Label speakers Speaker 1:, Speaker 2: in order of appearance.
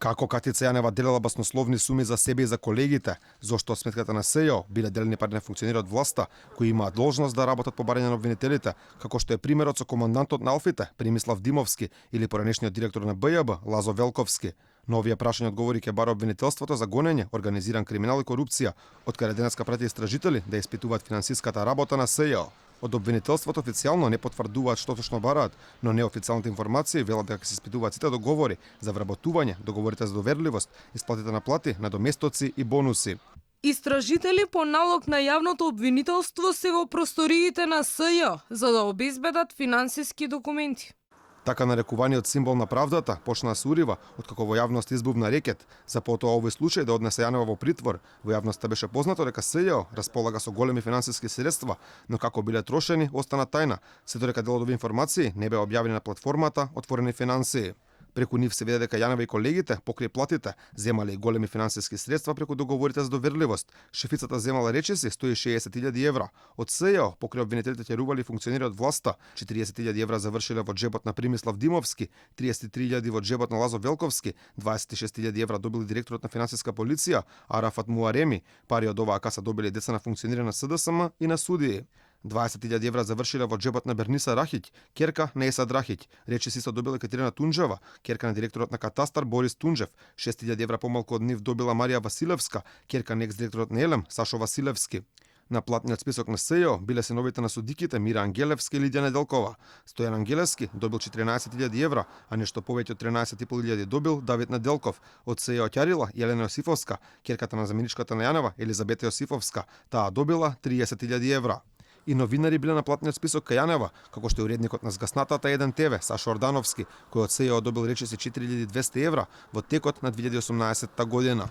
Speaker 1: Како Катица Јанева делела баснословни суми за себе и за колегите, зошто од сметката на СЈО биле делени пари на функционери од власта кои имаат должност да работат по барање на обвинителите, како што е примерот со командантот на Алфите Примислав Димовски или поранешниот директор на БЈБ Лазо Велковски. На овие прашања одговори ќе бара обвинителството за гонење, организиран криминал и корупција, од каде денеска прати истражители да испитуваат финансиската работа на СЈО. Од обвинителството официјално не потврдуваат што точно бараат, но неофицијалните информации велат дека се испитуваат сите договори за вработување, договорите за доверливост, исплатите на плати, надоместоци и бонуси.
Speaker 2: Истражители по налог на јавното обвинителство се во просториите на СЈО за да обезбедат финансиски документи.
Speaker 1: Така нарекуваниот символ на правдата почна да се урива откако во јавност избувна рекет за потоа овој случај да однесе Јанева во притвор. Во јавноста беше познато дека СЈО располага со големи финансиски средства, но како биле трошени остана тајна, се додека дел од овие информации не беа објавени на платформата Отворени финансии. Преку нив се виде дека Јанева и колегите покрај платите земале и големи финансиски средства преку договорите за доверливост. Шефицата земала речиси 160.000 евра. Од СЈО покрај обвинителите ќерували функционери од власта. 40.000 евра завршиле во джебот на Примислав Димовски, 33.000 во джебот на Лазо Велковски, 26.000 евра добили директорот на финансиска полиција Арафат Муареми. Пари од оваа каса добили деца на функционери на СДСМ и на судии. 20.000 евра завршиле во джебот на Берниса Рахиќ, керка на Есад Рахиќ. Речи се добила Екатерина Тунџева, керка на директорот на Катастар Борис Тунџев. 6.000 евра помалку од нив добила Марија Василевска, керка на екс-директорот на Елем Сашо Василевски. На платниот список на СЈО биле синовите на судиките Мира Ангелевски и Лидија Неделкова. Стојан Ангелевски добил 14.000 евра, а нешто повеќе од 13.500 добил Давид Неделков. Од СЈО ќарила Јелена Јосифовска, керката на заменичката на Јанева Елизабета Јосифовска. Таа добила 30.000 евра. И новинари биле на платниот список кај Јанева, како што е уредникот на згаснатата 1 ТВ Сашо Ордановски, кој од СЈО добил речиси 4.200 евра во текот на 2018 година.